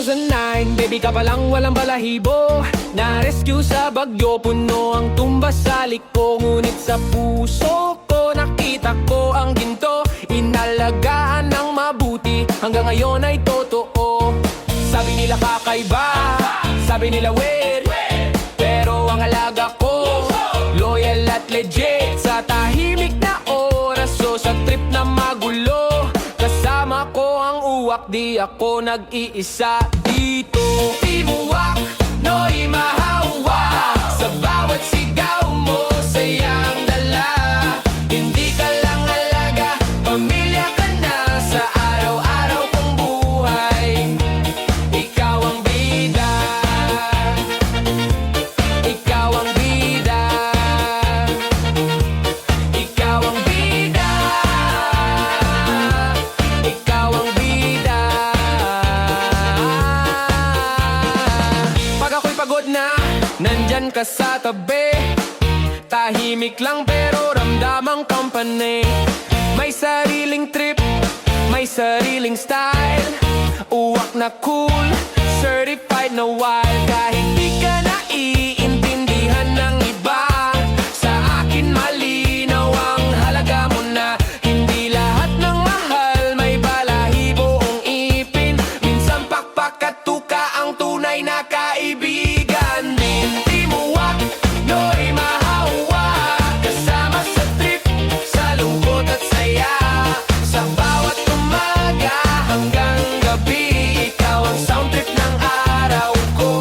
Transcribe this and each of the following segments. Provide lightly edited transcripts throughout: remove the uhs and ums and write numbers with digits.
2009, baby ka palang walang balahibo. Na-rescue sa bagyo, puno ang tumba sa liko. Ngunit sa puso ko, nakita ko ang ginto. Inalagaan ng mabuti, hanggang ngayon ay totoo. Sabi nila kakaiba, sabi nila weird, pero ang alaga ko, loyal at legit. Sa tahimik na oras o sa trip na magulo, kasama ko ang uwak, di ako nag-iisa dito. Timuwak, no'y mahawa, sa bawat sigaw mo, sayang dala. Hindi ka lang alaga, pamilya ka na sa araw-araw kong buhay. Ikaw ang bida, ikaw ang bida, ikaw ang bida, ikaw ang bida. Pag ako'y pagod na, nandyan ka sa tabi. Tahimik lang pero ramdam ang company. May sariling trip, may sariling style. Uwak na cool, certified na wild. Kahit di ka naiintindihan ng iba, sa akin malinaw ang halaga mo na. Hindi lahat ng mahal may balahibo ang ipin. Minsan pakpak at tuka ang tunay na kaibigan din. Timuwak, no'y mahawa, kasama sa trip, sa lungkot at saya. Sa bawat umaga hanggang gabi, ikaw ang sound trip ng araw ko.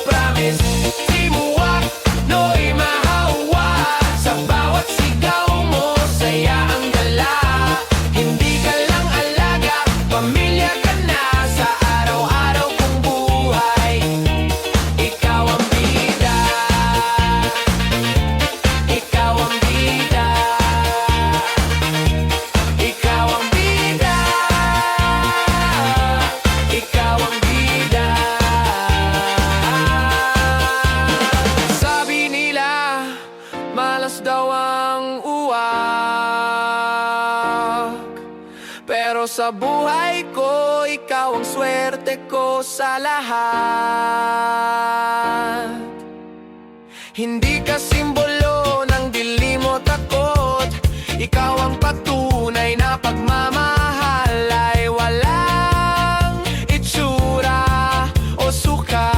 Promise. Timuwak, no'y mahawa, sa bawat sigaw mo, saya ang dala. Hindi ka lang alaga, pamilya ka na sa araw-araw kong buhay. Ikaw ang bida, ikaw ang bida, ikaw ang bida, ikaw ang bida. Sabi nila, malas daw ang uwak, pero sa buhay ko, ikaw ang swerte ko sa lahat. Hindi ka simbolo ng dilim o takot, ikaw ang patunay na pagmamahal ay walang itsura o suka.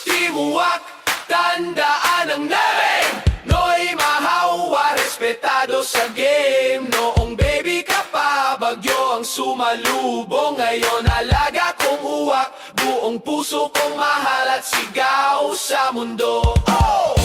Timuwak, tandaan ang namin, no'y mahawa, respetado sa game. Noong baby ka pa, bagyo ang sumalubong. Ngayon alaga kong uwak, buong puso kong mahal at sigaw sa mundo. Oh!